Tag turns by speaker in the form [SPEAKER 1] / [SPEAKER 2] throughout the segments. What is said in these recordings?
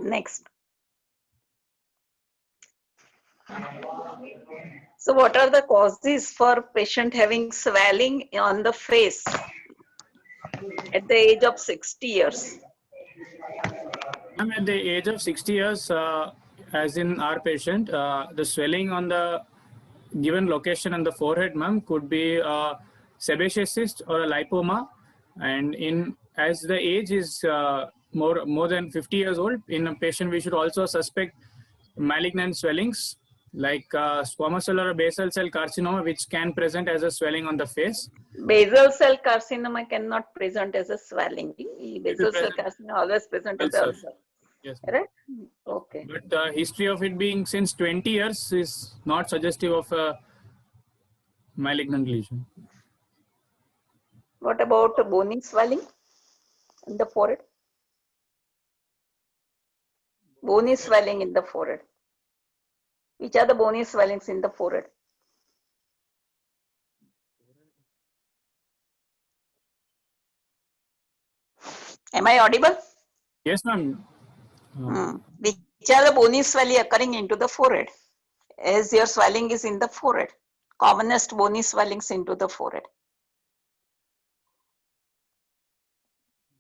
[SPEAKER 1] Next. So what are the causes for patient having swelling on the face at the age of 60 years?
[SPEAKER 2] I'm at the age of 60 years, as in our patient, the swelling on the given location on the forehead, ma'am, could be a sebaceous cyst or a lipoma. And as the age is more than 50 years old, in a patient we should also suspect malignant swellings like squamous cell or basal cell carcinoma, which can present as a swelling on the face.
[SPEAKER 1] Basal cell carcinoma cannot present as a swelling. Basal cell carcinoma always present as an ulcer.
[SPEAKER 2] Yes.
[SPEAKER 1] Right? Okay.
[SPEAKER 2] But the history of it being since 20 years is not suggestive of a malignant lesion.
[SPEAKER 1] What about bony swelling in the forehead? Bony swelling in the forehead. Which are the bony swellings in the forehead? Am I audible?
[SPEAKER 2] Yes, ma'am.
[SPEAKER 1] Which are the bony swelling occurring into the forehead? As your swelling is in the forehead. Commonest bony swellings into the forehead.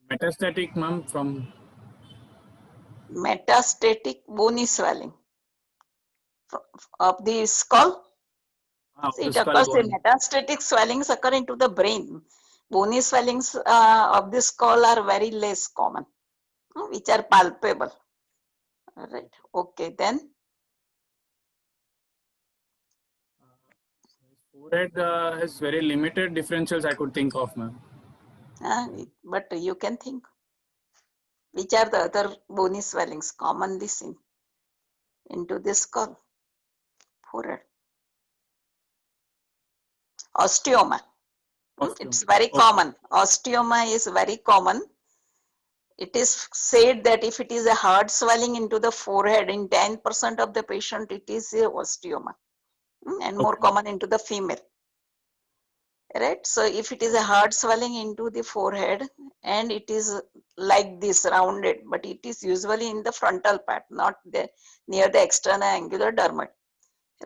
[SPEAKER 2] Metastatic, ma'am, from
[SPEAKER 1] metastatic bony swelling of the skull. It occurs in metastatic swellings occur into the brain. Bony swellings of the skull are very less common, which are palpable. All right. Okay, then.
[SPEAKER 2] Forehead has very limited differentials I could think of, ma'am.
[SPEAKER 1] But you can think. Which are the other bony swellings commonly seen into the skull? Forehead. Osteoma. It's very common. Osteoma is very common. It is said that if it is a hard swelling into the forehead, in 10% of the patient, it is a osteoma, and more common into the female. Right? So if it is a hard swelling into the forehead and it is like this rounded, but it is usually in the frontal part, not near the external angular dermis.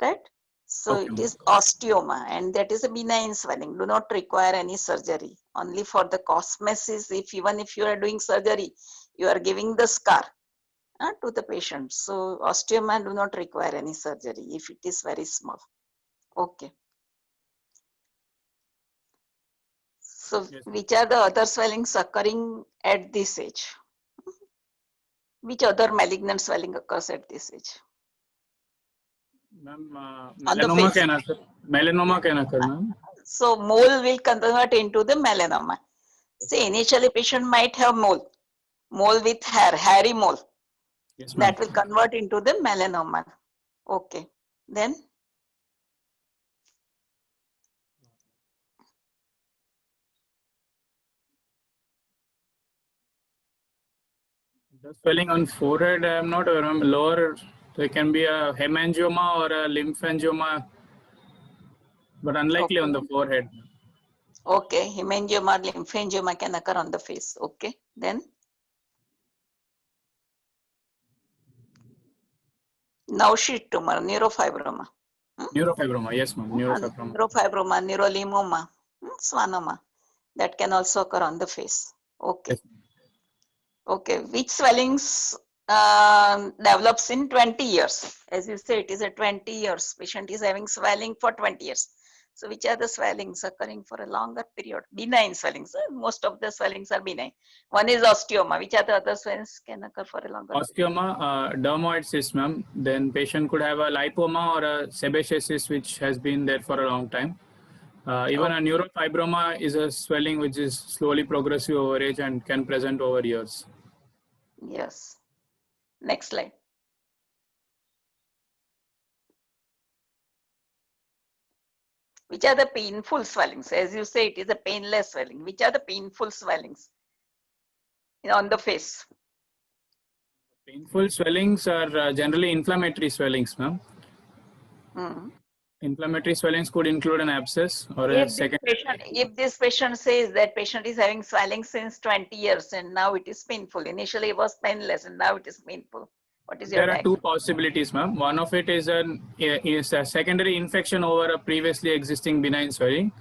[SPEAKER 1] Right? So it is osteoma, and that is a benign swelling, do not require any surgery. Only for the cosmesis, even if you are doing surgery, you are giving the scar to the patient. So osteoma do not require any surgery if it is very small. Okay. So which are the other swellings occurring at this age? Which other malignant swelling occurs at this age?
[SPEAKER 2] Melanoma can occur. Melanoma can occur, ma'am.
[SPEAKER 1] So mole will convert into the melanoma. See, initially patient might have mole with hair, hairy mole. Yes, that will convert into the melanoma. Okay, then.
[SPEAKER 2] The swelling on forehead, I am not aware. Lower, there can be a hemangioma or a lymphangioma, but unlikely on the forehead.
[SPEAKER 1] Okay, hemangioma, lymphangioma can occur on the face. Okay, then. Nausea tumor, neurofibroma.
[SPEAKER 2] Neurofibroma, yes, ma'am. Neurofibroma.
[SPEAKER 1] Neurofibroma, neurolymoma, schwannoma. That can also occur on the face. Okay. Yes. Okay, which swellings develops in 20 years? As you say, it is a 20 years. Patient is having swelling for 20 years. So which are the swellings occurring for a longer period? Benign swellings. Most of the swellings are benign. One is osteoma. Which are the other swellings can occur for a longer
[SPEAKER 2] osteoma, dermoid cyst, ma'am. Then patient could have a lipoma or a sebaceous cyst which has been there for a long time. Even a neurofibroma is a swelling which is slowly progressive over age and can present over years.
[SPEAKER 1] Yes. Next slide. Which are the painful swellings? As you say, it is a painless swelling. Which are the painful swellings on the face?
[SPEAKER 2] Painful swellings are generally inflammatory swellings, ma'am. Inflammatory swellings could include an abscess or a secondary.
[SPEAKER 1] If this patient says that patient is having swelling since 20 years and now it is painful, initially it was painless and now it is painful, what is your
[SPEAKER 2] There are two
[SPEAKER 1] diagnosis?
[SPEAKER 2] possibilities, ma'am. One of it is a secondary infection over a previously existing benign swelling,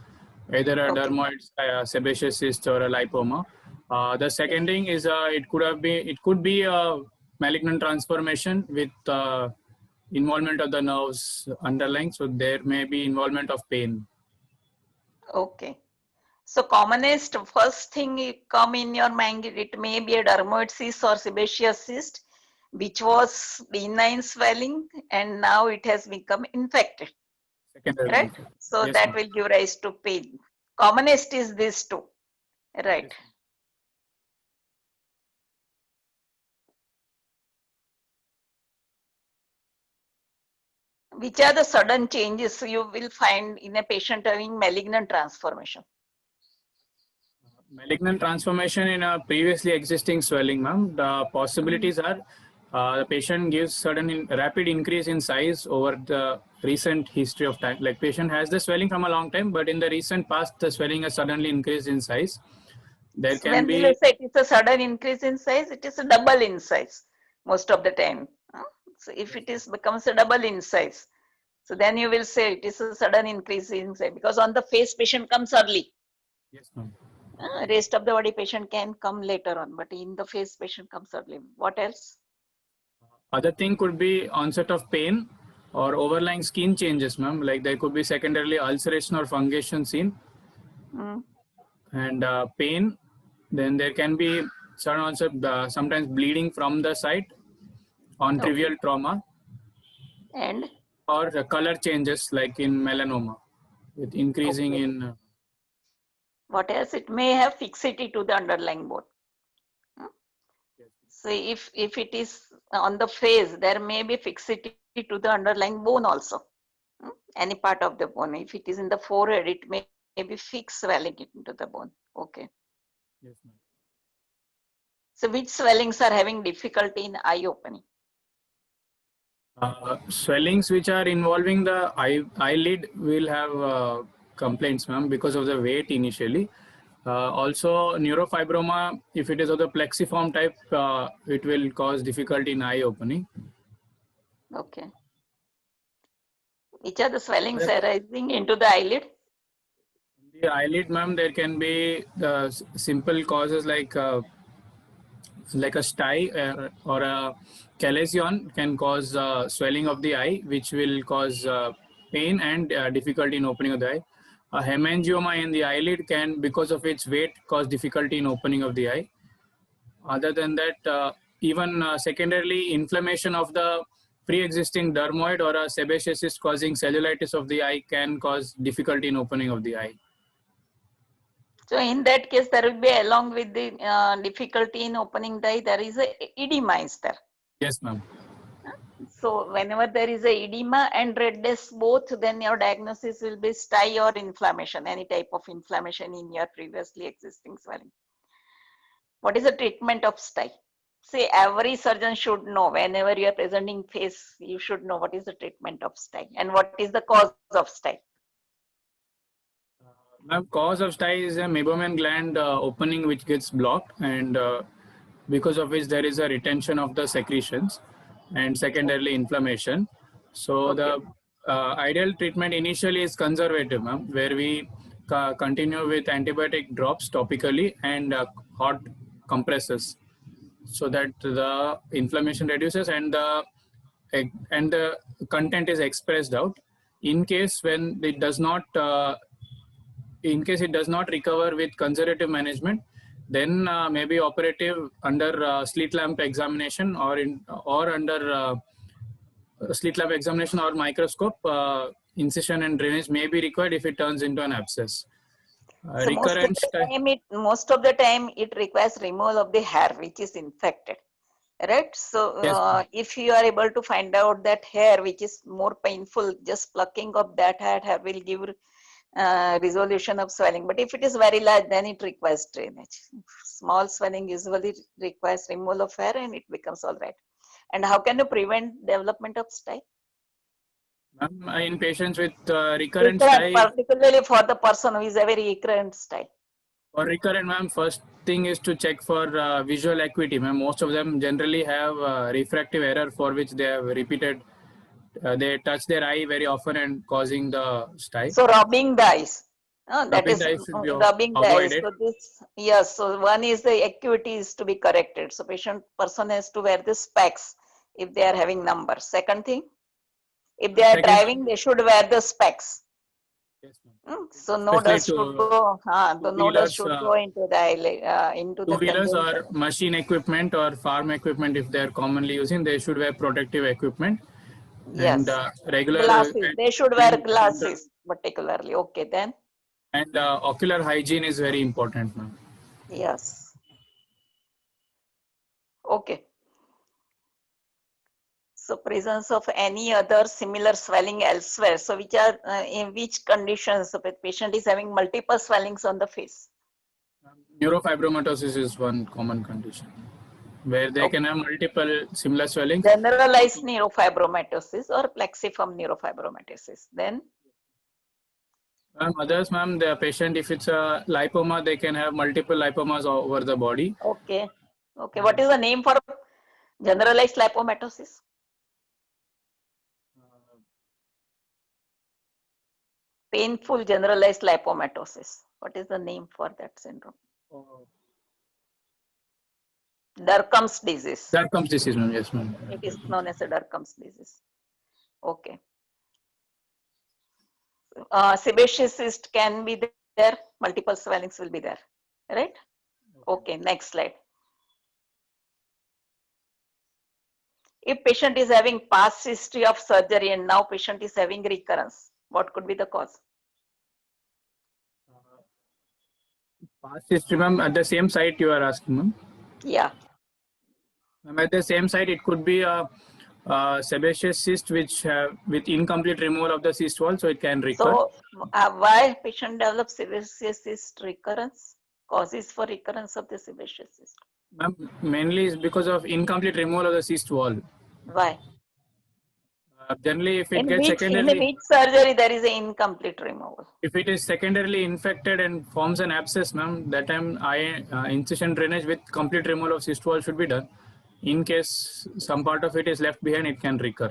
[SPEAKER 2] either a
[SPEAKER 1] Okay.
[SPEAKER 2] dermoid, sebaceous cyst, or a lipoma. The second thing is it could be a malignant transformation with involvement of the nerves underlying. So there may be involvement of pain.
[SPEAKER 1] Okay. So commonest first thing come in your mind, it may be a dermoid cyst or sebaceous cyst, which was benign swelling and now it has become infected,
[SPEAKER 2] Secondary
[SPEAKER 1] right?
[SPEAKER 2] infection.
[SPEAKER 1] So
[SPEAKER 2] Yes,
[SPEAKER 1] that
[SPEAKER 2] ma'am.
[SPEAKER 1] will give rise to pain. Commonest is this two, right?
[SPEAKER 2] Yes, ma'am.
[SPEAKER 1] Which are the sudden changes you will find in a patient having malignant transformation?
[SPEAKER 2] Malignant transformation in a previously existing swelling, ma'am. The possibilities are the patient gives rapid increase in size over the recent history of time. Like patient has the swelling from a long time, but in the recent past, the swelling has suddenly increased in size. There
[SPEAKER 1] So
[SPEAKER 2] can
[SPEAKER 1] when we will
[SPEAKER 2] be,
[SPEAKER 1] say it is a sudden increase in size, it is a double in size most of the time. So if it is becomes a double in size, so then you will say it is a sudden increase in size because on the face patient comes early.
[SPEAKER 2] yes, ma'am.
[SPEAKER 1] Rest of the body patient can come later on, but in the face patient comes early. What else?
[SPEAKER 2] Other thing could be onset of pain or overlying skin changes, ma'am. Like there could be secondarily ulceration or fungation seen
[SPEAKER 1] Mm,
[SPEAKER 2] and pain. Then there can be certain also sometimes bleeding from the site on
[SPEAKER 1] okay.
[SPEAKER 2] trivial trauma
[SPEAKER 1] And
[SPEAKER 2] or the color changes like in melanoma with increasing
[SPEAKER 1] okay.
[SPEAKER 2] in
[SPEAKER 1] What else? It may have fixity to the underlying bone. So if it is on the face, there may be fixity to the underlying bone also. Any part of the bone. If it is in the forehead, it may be fixed swelling into the bone. Okay.
[SPEAKER 2] yes, ma'am.
[SPEAKER 1] So which swellings are having difficulty in eye opening?
[SPEAKER 2] Swellings which are involving the eyelid will have complaints, ma'am, because of the weight initially. Also, neurofibroma, if it is of the plexiform type, it will cause difficulty in eye opening.
[SPEAKER 1] Okay. Which are the swellings arising into the eyelid?
[SPEAKER 2] The eyelid, ma'am, there can be simple causes like a sty or a chalazion can cause swelling of the eye, which will cause pain and difficulty in opening of the eye. A hemangioma in the eyelid can, because of its weight, cause difficulty in opening of the eye. Other than that, even secondarily, inflammation of the pre-existing dermoid or a sebaceous cyst causing cellulitis of the eye can cause difficulty in opening of the eye.
[SPEAKER 1] So in that case, there will be along with the difficulty in opening the eye, there is a edema is there.
[SPEAKER 2] Yes, ma'am.
[SPEAKER 1] So whenever there is a edema and redness both, then your diagnosis will be sty or inflammation, any type of inflammation in your previously existing swelling. What is the treatment of sty? See, every surgeon should know whenever you are presenting face, you should know what is the treatment of sty and what is the cause of sty.
[SPEAKER 2] Ma'am, cause of sty is a meibomian gland opening which gets blocked, and because of which there is a retention of the secretions and secondarily inflammation. So
[SPEAKER 1] Okay.
[SPEAKER 2] the ideal treatment initially is conservative, ma'am, where we continue with antibiotic drops topically and hot compresses, so that the inflammation reduces and the content is expressed out. In case when it does not in case it does not recover with conservative management, then maybe operative under slit lamp examination or under slit lamp examination or microscope, incision and drainage may be required if it turns into an abscess.
[SPEAKER 1] So
[SPEAKER 2] Recurrent
[SPEAKER 1] most of the time it requires removal of the hair which is infected, right? So
[SPEAKER 2] yes,
[SPEAKER 1] if you are able to find out that hair which is more painful, just plucking of that hair will give resolution of swelling. But if it is very large, then it requires drainage. Small swelling usually requires removal of hair and it becomes all right. And how can you prevent development of sty?
[SPEAKER 2] Ma'am, in patients with recurrent
[SPEAKER 1] Recurrent,
[SPEAKER 2] stye
[SPEAKER 1] particularly for the person who is a very recurrent style.
[SPEAKER 2] or recurrent, ma'am, first thing is to check for visual acuity, ma'am. Most of them generally have refractive error for which they have repeated. They touch their eye very often and causing the stye.
[SPEAKER 1] So rubbing the eyes. That
[SPEAKER 2] Rubbing
[SPEAKER 1] is
[SPEAKER 2] the eye should be
[SPEAKER 1] rubbing the eyes.
[SPEAKER 2] avoided.
[SPEAKER 1] So this, yes, so one is the acuity is to be corrected. So person has to wear the specs if they are having numbers. Second thing, if they are
[SPEAKER 2] Second,
[SPEAKER 1] driving, they should wear the specs.
[SPEAKER 2] yes, ma'am.
[SPEAKER 1] So no
[SPEAKER 2] Especially
[SPEAKER 1] dust should
[SPEAKER 2] to
[SPEAKER 1] go, the no dust
[SPEAKER 2] two-wheelers,
[SPEAKER 1] should go into the into the
[SPEAKER 2] two-wheelers
[SPEAKER 1] conjunction.
[SPEAKER 2] or machine equipment or farm equipment, if they're commonly using, they should wear protective equipment and
[SPEAKER 1] Yes,
[SPEAKER 2] regular
[SPEAKER 1] glasses. They should wear
[SPEAKER 2] and
[SPEAKER 1] glasses particularly. Okay, then
[SPEAKER 2] ocular hygiene is very important, ma'am.
[SPEAKER 1] yes. Okay. So presence of any other similar swelling elsewhere. So which are in which conditions the patient is having multiple swellings on the face.
[SPEAKER 2] Neurofibromatosis is one common condition where they
[SPEAKER 1] Okay.
[SPEAKER 2] can have multiple similar swellings.
[SPEAKER 1] Generalized neurofibromatosis or plexiform neurofibromatosis. Then
[SPEAKER 2] Others, ma'am, the patient, if it's a lipoma, they can have multiple lipomas over the body.
[SPEAKER 1] okay. Okay. What is the name for generalized lipomatosis? Painful generalized lipomatosis. What is the name for that syndrome? Derkham's disease.
[SPEAKER 2] That comes disease, ma'am. Yes, ma'am.
[SPEAKER 1] It is known as a Derkham's disease. Okay. Sebaceous cyst can be there. Multiple swellings will be there. Right? Okay. Next slide. If patient is having past history of surgery and now patient is having recurrence, what could be the cause?
[SPEAKER 2] Past history, ma'am, at the same site you are asking, ma'am.
[SPEAKER 1] Yeah.
[SPEAKER 2] At the same site, it could be a sebaceous cyst which with incomplete removal of the cyst wall, so it can recur.
[SPEAKER 1] So why patient develops sebaceous cyst recurrence? Causes for recurrence of the sebaceous cyst.
[SPEAKER 2] Mainly is because of incomplete removal of the cyst wall.
[SPEAKER 1] Why?
[SPEAKER 2] Generally, if it
[SPEAKER 1] In
[SPEAKER 2] gets
[SPEAKER 1] which
[SPEAKER 2] secondarily,
[SPEAKER 1] surgery there is an incomplete removal?
[SPEAKER 2] if it is secondarily infected and forms an abscess, ma'am, that time incision drainage with complete removal of cyst wall should be done. In case some part of it is left behind, it can recur.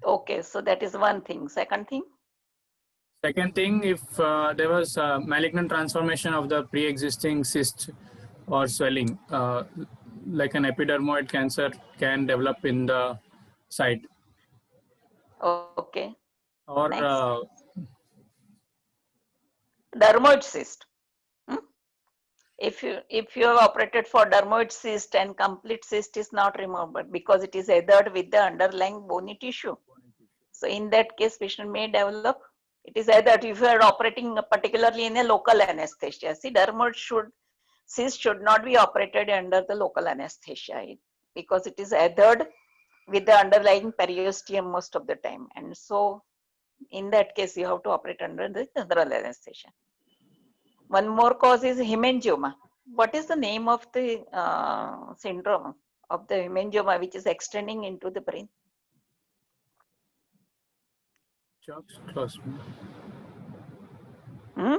[SPEAKER 1] Okay, so that is one thing. Second thing?
[SPEAKER 2] Second thing, if there was malignant transformation of the pre-existing cyst or swelling, like an epidermoid cancer can develop in the site.
[SPEAKER 1] Okay.
[SPEAKER 2] Or
[SPEAKER 1] Next. Dermoid cyst. If you have operated for dermoid cyst and complete cyst is not removed because it is adhered with the underlying bony tissue. So in that case, patient may develop. It is either if you are operating particularly in a local anesthesia. See, dermoid cyst should not be operated under the local anesthesia because it is adhered with the underlying periosteum most of the time. And so in that case, you have to operate under the general anesthesia. One more cause is hemangioma. What is the name of the syndrome of the hemangioma which is extending into the brain?
[SPEAKER 2] Church-Strauss.
[SPEAKER 1] Hmm?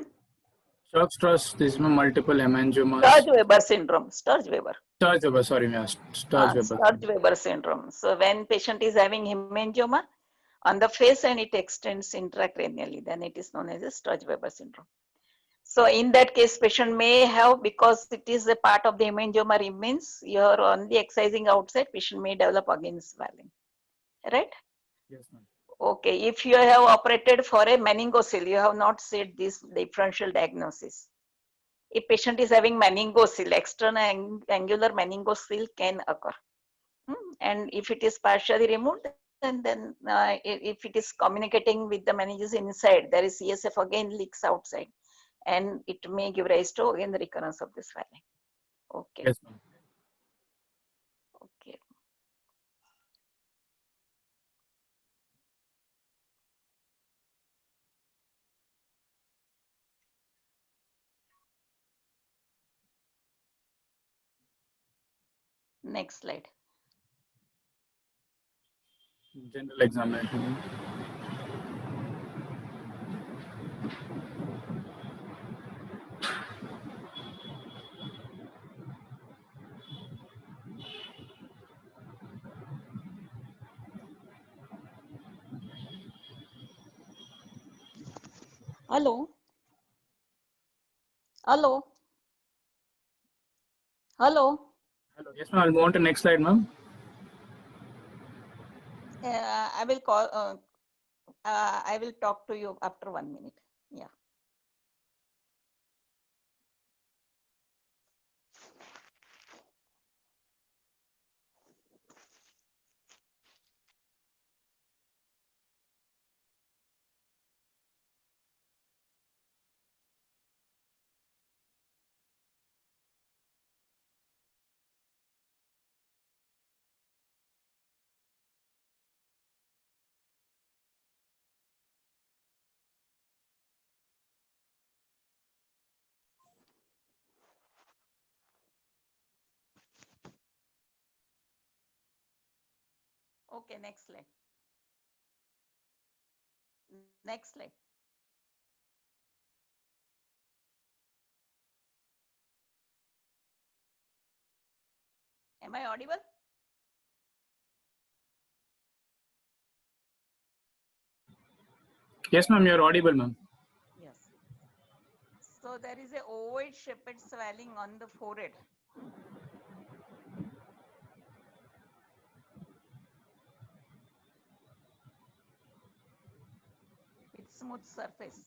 [SPEAKER 2] Church-Strauss, this is multiple hemangiomas.
[SPEAKER 1] Sturge-Weber syndrome. Sturge-Weber.
[SPEAKER 2] Sturge-Weber, sorry, Sturge-Weber.
[SPEAKER 1] Sturge-Weber syndrome. So when patient is having hemangioma on the face and it extends intracranially, then it is known as a Sturge-Weber syndrome. So in that case, patient may have, because it is a part of the hemangioma remains, you are only excising outside, patient may develop again swelling. Right?
[SPEAKER 2] Yes, ma'am.
[SPEAKER 1] Okay, if you have operated for a meningocele, you have not said this differential diagnosis. If patient is having meningocele, external angular meningocele can occur. And if it is partially removed, then if it is communicating with the meninges inside, there is CSF again leaks outside. And it may give rise to again the recurrence of the swelling. Okay.
[SPEAKER 2] Yes, ma'am.
[SPEAKER 1] Okay. Next slide.
[SPEAKER 2] General examination.
[SPEAKER 1] Hello. Hello. Hello.
[SPEAKER 2] Hello. Yes, ma'am. I'll move on to next slide, ma'am.
[SPEAKER 1] I will call. I will talk to you after 1 minute. Yeah. Okay, next slide. Next slide. Am I audible?
[SPEAKER 2] Yes, ma'am. You're audible, ma'am.
[SPEAKER 1] Yes. So there is a ovoid shaped swelling on the forehead. With smooth surface.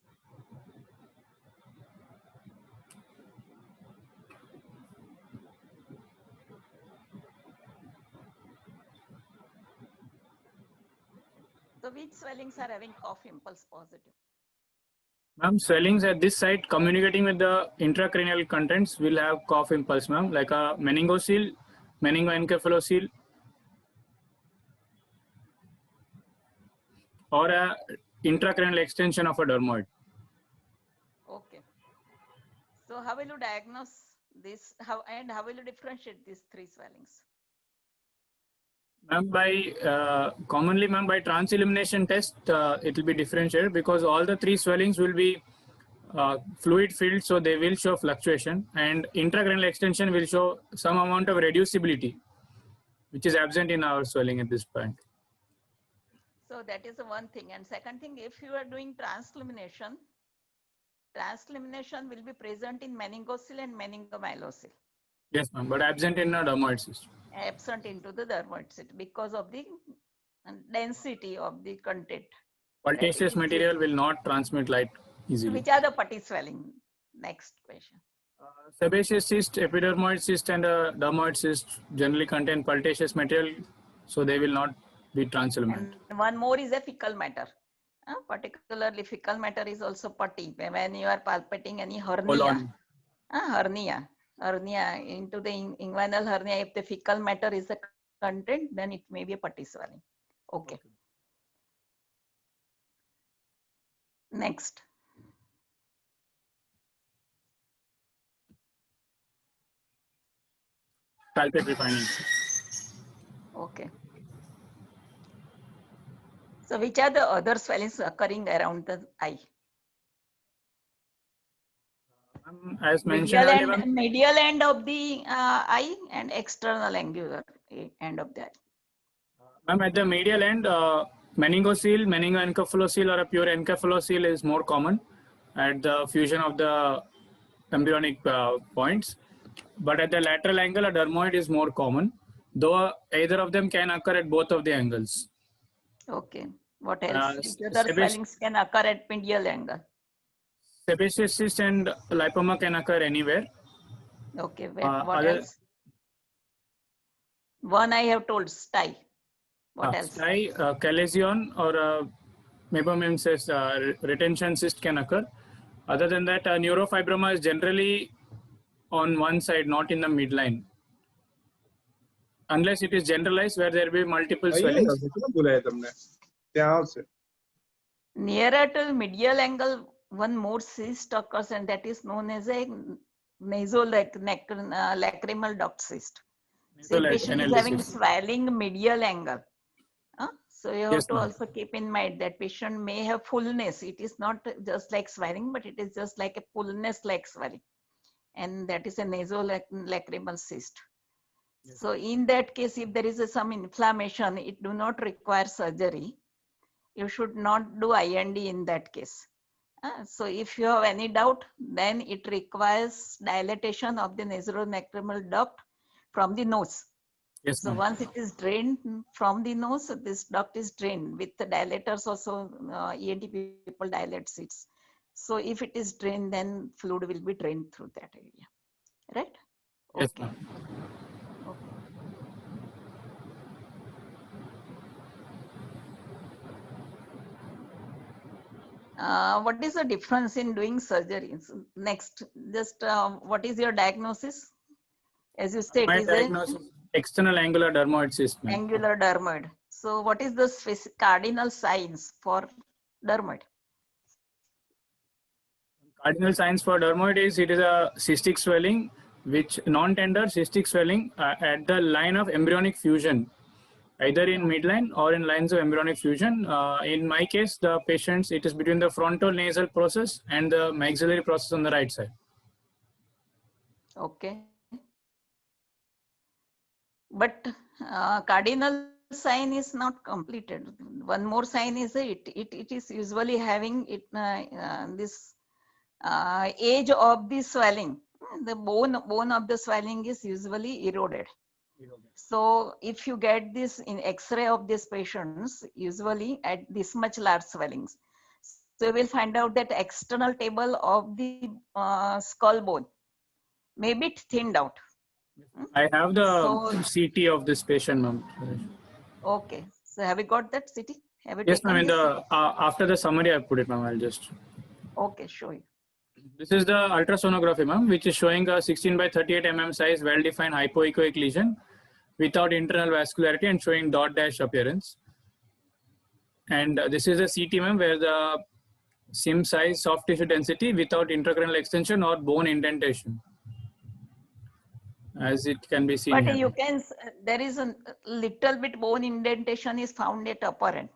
[SPEAKER 1] So which swellings are having cough impulse positive?
[SPEAKER 2] Ma'am, swellings at this site communicating with the intracranial contents will have cough impulse, ma'am, like a meningocele, meningoencephalocele, or a intracranial extension of a dermoid.
[SPEAKER 1] Okay. So how will you diagnose this? How will you differentiate these three swellings?
[SPEAKER 2] Ma'am, by commonly, ma'am, by trans-elimination test, it will be differentiated because all the three swellings will be fluid filled, so they will show fluctuation, and intracranial extension will show some amount of reducibility, which is absent in our swelling at this point.
[SPEAKER 1] So that is the one thing. And second thing, if you are doing translamination will be present in meningocele and meningomyelocele.
[SPEAKER 2] Yes, ma'am, but absent in a dermoid cyst.
[SPEAKER 1] Absent into the dermoid cyst because of the density of the content.
[SPEAKER 2] Pultaceous material will not transmit light easily.
[SPEAKER 1] Which are the putty swelling? Next question.
[SPEAKER 2] Sebaceous cyst, epidermoid cyst, and dermoid cyst generally contain pultaceous material, so they will not be transilluminant.
[SPEAKER 1] And one more is a fecal matter. Particularly fecal matter is also putty. When you are palpating any hernia, hernia into the inguinal hernia, if the fecal matter is the content, then it may be a putty swelling. Okay. Next.
[SPEAKER 2] Palpatory findings.
[SPEAKER 1] Okay. So which are the other swellings occurring around the eye?
[SPEAKER 2] As mentioned earlier,
[SPEAKER 1] medial end of the eye and external angular end of the eye.
[SPEAKER 2] Ma'am, at the medial end, meningocele, meningoencephalocele, or a pure encephalocele is more common at the fusion of the embryonic points. But at the lateral angle, a dermoid is more common, though either of them can occur at both of the angles.
[SPEAKER 1] Okay. What else? Which other swellings can occur at medial angle?
[SPEAKER 2] Sebaceous cyst and lipoma can occur anywhere.
[SPEAKER 1] Okay. What else? One I have told, STI. What else?
[SPEAKER 2] STI, chalazion or meibomian cyst, retention cyst can occur. Other than that, neurofibroma is generally on one side, not in the midline. Unless it is generalized where there will be multiple swellings.
[SPEAKER 1] Nearer to medial angle, one more cyst occurs, and that is known as a nasolacrimal duct cyst. So patient is having swelling medial angle. So you have
[SPEAKER 2] Yes,
[SPEAKER 1] to
[SPEAKER 2] ma'am.
[SPEAKER 1] also keep in mind that patient may have fullness. It is not just like swelling, but it is just like a fullness like swelling. And that is a nasolacrimal cyst. So in that case, if there is some inflammation, it do not require surgery. You should not do IND in that case. So if you have any doubt, then it requires dilatation of the nasolacrimal duct from the nose.
[SPEAKER 2] Yes,
[SPEAKER 1] So
[SPEAKER 2] ma'am.
[SPEAKER 1] once it is drained from the nose, this duct is drained with the dilators also. ENT people dilate it. So if it is drained, then fluid will be drained through that area, right?
[SPEAKER 2] Yes,
[SPEAKER 1] Okay.
[SPEAKER 2] ma'am.
[SPEAKER 1] Okay. What is the difference in doing surgery? So next, just what is your diagnosis? As you say, it
[SPEAKER 2] My
[SPEAKER 1] is a
[SPEAKER 2] diagnosis, external angular dermoid cyst, ma'am.
[SPEAKER 1] angular dermoid. So what is the cardinal signs for dermoid?
[SPEAKER 2] Cardinal signs for dermoid is it is a cystic swelling, which non-tender cystic swelling at the line of embryonic fusion, either in midline or in lines of embryonic fusion. In my case, the patients, it is between the frontal nasal process and the maxillary process on the right side.
[SPEAKER 1] Okay. But cardinal sign is not completed. One more sign is it is usually having this age of the swelling. The bone of the swelling is usually eroded. So if you get this in X-ray of these patients, usually at this much large swellings, so you will find out that external table of the skull bone may be thinned out.
[SPEAKER 2] I have the
[SPEAKER 1] So
[SPEAKER 2] CT of this patient, ma'am.
[SPEAKER 1] okay, so have you got that CT? Have you
[SPEAKER 2] Yes, ma'am.
[SPEAKER 1] taken
[SPEAKER 2] In
[SPEAKER 1] this?
[SPEAKER 2] the after the summary, I put it, ma'am. I'll just.
[SPEAKER 1] Okay, show you.
[SPEAKER 2] This is the ultrasonography, ma'am, which is showing a 16 by 38 mm size, well-defined hypoechoic lesion without internal vascularity and showing dot dash appearance. And this is a CT, ma'am, where the SIM size, soft tissue density without intracranial extension or bone indentation, as it can be seen
[SPEAKER 1] But
[SPEAKER 2] here.
[SPEAKER 1] you can, there is a little bit bone indentation is found at upper end.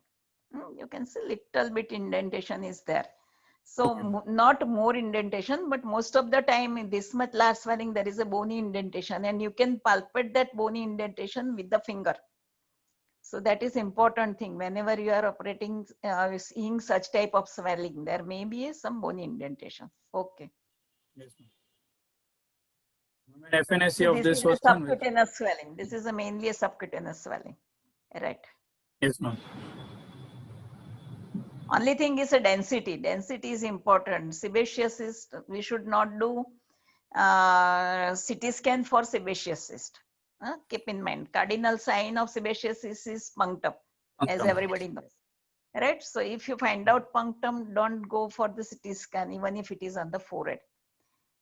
[SPEAKER 1] You can see little bit indentation is there. So not more indentation, but most of the time in this much large swelling, there is a bony indentation and you can palpate that bony indentation with the finger. So that is important thing. Whenever you are operating, seeing such type of swelling, there may be some bony indentation. Okay.
[SPEAKER 2] Yes, ma'am. FNSC
[SPEAKER 1] So
[SPEAKER 2] of
[SPEAKER 1] this
[SPEAKER 2] this
[SPEAKER 1] is a
[SPEAKER 2] was done with.
[SPEAKER 1] subcutaneous swelling. This is mainly a subcutaneous swelling, right?
[SPEAKER 2] Yes, ma'am.
[SPEAKER 1] Only thing is a density. Density is important. Sebaceous cyst, we should not do CT scan for sebaceous cyst. Keep in mind, cardinal sign of sebaceous cyst is punctum, as everybody knows. Right? So if you find out punctum, don't go for the CT scan, even if it is on the forehead.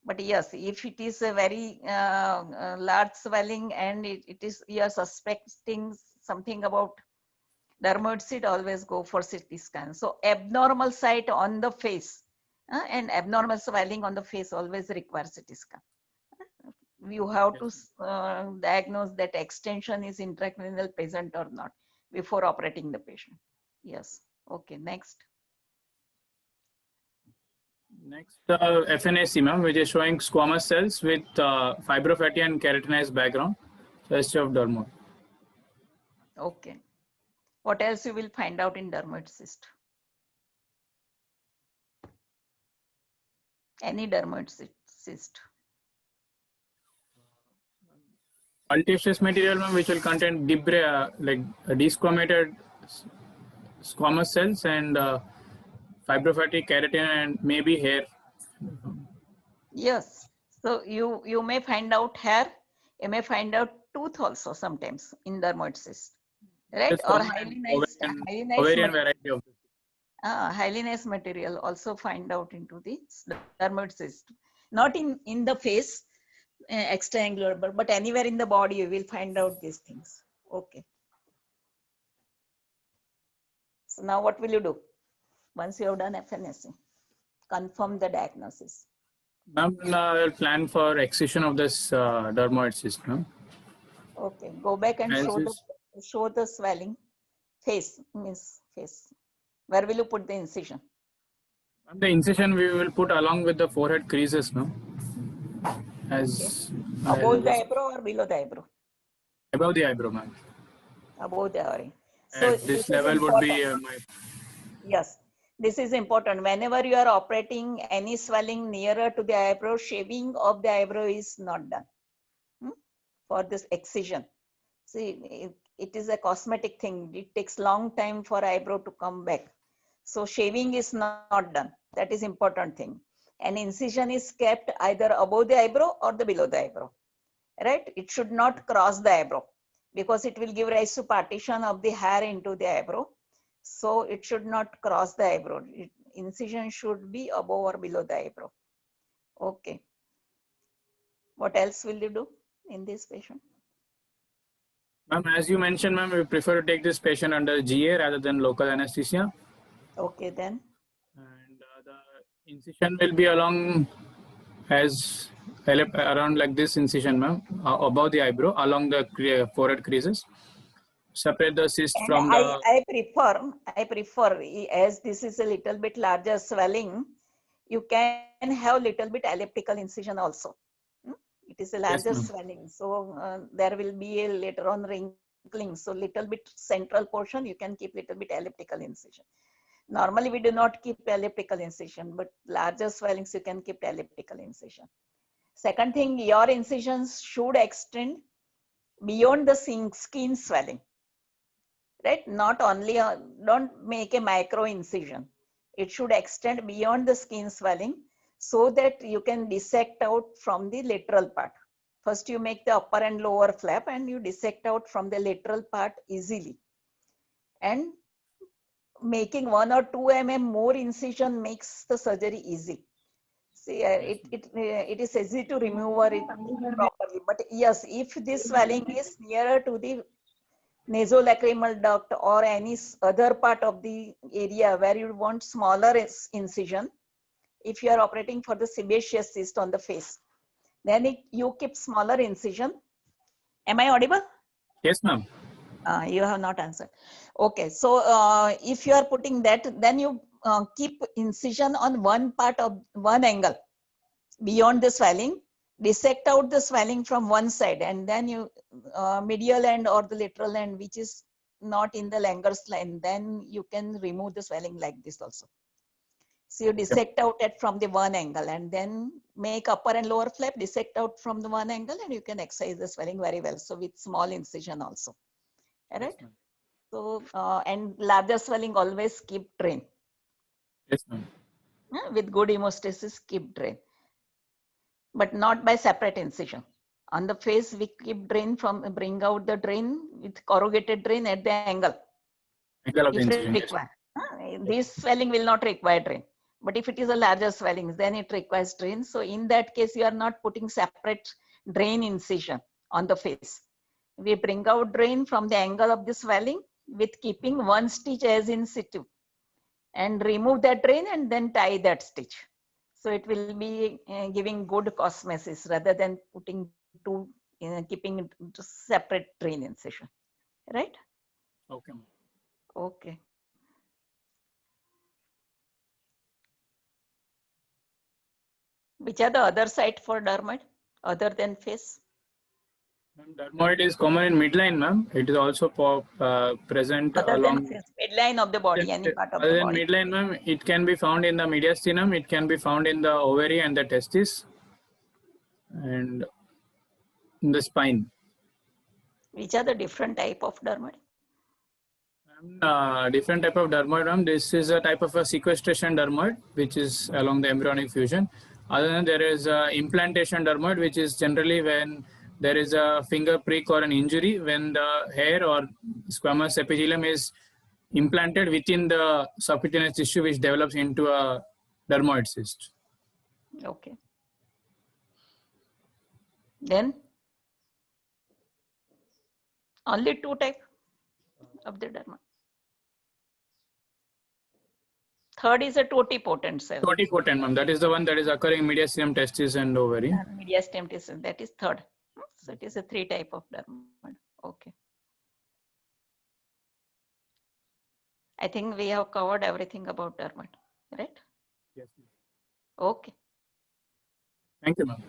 [SPEAKER 1] But yes, if it is a very large swelling and it is, you are suspecting something about dermoid cyst, always go for CT scan. So abnormal site on the face and abnormal swelling on the face always require CT scan. You have to diagnose that extension is intracranial present or not before operating the patient. Yes. Okay. Next.
[SPEAKER 2] Next, FNAC, ma'am, which is showing squamous cells with fibrofatty and keratinized background. So, history of dermoid.
[SPEAKER 1] Okay. What else you will find out in dermoid cyst? Any dermoid cyst.
[SPEAKER 2] Altiaceous material, ma'am, which will contain debris, like desquamated squamous cells and fibrofatty keratin and maybe hair.
[SPEAKER 1] Yes. So you may find out hair. You may find out tooth also sometimes in dermoid cyst, right?
[SPEAKER 2] It's
[SPEAKER 1] Or
[SPEAKER 2] common
[SPEAKER 1] highly
[SPEAKER 2] in
[SPEAKER 1] nice,
[SPEAKER 2] ovarian variety of this.
[SPEAKER 1] highly nice material also find out into the dermoid cyst. Not in the face, extraangular, but anywhere in the body you will find out these things. Okay. So now what will you do? Once you have done FNSC, confirm the diagnosis.
[SPEAKER 2] Ma'am, I'll plan for excision of this dermoid cyst, ma'am.
[SPEAKER 1] Okay, go back and
[SPEAKER 2] As
[SPEAKER 1] show
[SPEAKER 2] is-
[SPEAKER 1] the swelling. Face means face. Where will you put the incision?
[SPEAKER 2] The incision we will put along with the forehead creases, no?
[SPEAKER 1] Okay.
[SPEAKER 2] As
[SPEAKER 1] Above the eyebrow or below the eyebrow?
[SPEAKER 2] above the eyebrow, ma'am.
[SPEAKER 1] Above the eye. So
[SPEAKER 2] At
[SPEAKER 1] this
[SPEAKER 2] this
[SPEAKER 1] is
[SPEAKER 2] level would be
[SPEAKER 1] important.
[SPEAKER 2] my.
[SPEAKER 1] Yes, this is important. Whenever you are operating any swelling nearer to the eyebrow, shaving of the eyebrow is not done for this excision. See, it is a cosmetic thing. It takes long time for eyebrow to come back. So shaving is not done. That is important thing. An incision is kept either above the eyebrow or the below the eyebrow, right? It should not cross the eyebrow because it will give rise to partition of the hair into the eyebrow. So it should not cross the eyebrow. Incision should be above or below the eyebrow. Okay. What else will you do in this patient?
[SPEAKER 2] Ma'am, as you mentioned, ma'am, we prefer to take this patient under GA rather than local anesthesia.
[SPEAKER 1] Okay, then.
[SPEAKER 2] And the incision will be along as around like this incision, ma'am, above the eyebrow, along the forehead creases. Separate the cyst
[SPEAKER 1] And
[SPEAKER 2] from the.
[SPEAKER 1] I prefer, as this is a little bit larger swelling, you can have little bit elliptical incision also. It is a
[SPEAKER 2] Yes,
[SPEAKER 1] larger
[SPEAKER 2] ma'am.
[SPEAKER 1] swelling, so there will be a later on wrinkling. So little bit central portion, you can keep little bit elliptical incision. Normally we do not keep elliptical incision, but larger swellings you can keep elliptical incision. Second thing, your incisions should extend beyond the skin swelling, right? Not only, don't make a micro incision. It should extend beyond the skin swelling so that you can dissect out from the lateral part. First you make the upper and lower flap and you dissect out from the lateral part easily. And making 1 or 2 mm more incision makes the surgery easy. See, it is easy to remove it properly. But yes, if this swelling is nearer to the nasolacrimal duct or any other part of the area where you want smaller incision, if you are operating for the sebaceous cyst on the face, then you keep smaller incision. Am I audible?
[SPEAKER 2] Yes, ma'am.
[SPEAKER 1] You have not answered. Okay, so if you are putting that, then you keep incision on one part of one angle beyond the swelling, dissect out the swelling from one side, and then you medial end or the lateral end, which is not in the Langer's line, then you can remove the swelling like this also. So you dissect out it from the one angle and then make upper and lower flap, dissect out from the one angle, and you can excise the swelling very well. So with small incision also. All right.
[SPEAKER 2] Yes,
[SPEAKER 1] So, and larger swelling always keep drain.
[SPEAKER 2] yes, ma'am.
[SPEAKER 1] With good hemostasis, keep drain. But not by separate incision. On the face, we keep drain bring out the drain with corrugated drain at the angle.
[SPEAKER 2] Angle of the
[SPEAKER 1] If
[SPEAKER 2] incision. Yes.
[SPEAKER 1] required. This swelling will not require drain. But if it is a larger swelling, then it requires drain. So in that case, you are not putting separate drain incision on the face. We bring out drain from the angle of the swelling with keeping one stitch as in situ and remove that drain and then tie that stitch. So it will be giving good cosmesis rather than putting two, keeping separate drain incision, right?
[SPEAKER 2] Okay, ma'am.
[SPEAKER 1] Okay. Which are the other site for dermoid other than face?
[SPEAKER 2] Dermoid is common in midline, ma'am. It is also present
[SPEAKER 1] Other than
[SPEAKER 2] along.
[SPEAKER 1] face, midline of the body, any part of the
[SPEAKER 2] Other than
[SPEAKER 1] body.
[SPEAKER 2] midline, ma'am, it can be found in the mediastinum. It can be found in the ovary and the testis, and in the spine.
[SPEAKER 1] Which are the different type of dermoid?
[SPEAKER 2] Different type of dermoid, ma'am. This is a type of a sequestration dermoid, which is along the embryonic fusion. Other than there is implantation dermoid, which is generally when there is a finger prick or an injury, when the hair or squamous epithelium is implanted within the subcutaneous tissue, which develops into a dermoid cyst.
[SPEAKER 1] Okay. Then only two type of the dermoid. Third is a totipotent cell.
[SPEAKER 2] Totipotent, ma'am. That is the one that is occurring in mediastinum, testis, and ovary.
[SPEAKER 1] Mediastinum testis, that is third. So it is a three type of dermoid. Okay. I think we have covered everything about dermat, right?
[SPEAKER 2] Yes.
[SPEAKER 1] Okay.
[SPEAKER 2] Thank you, ma'am.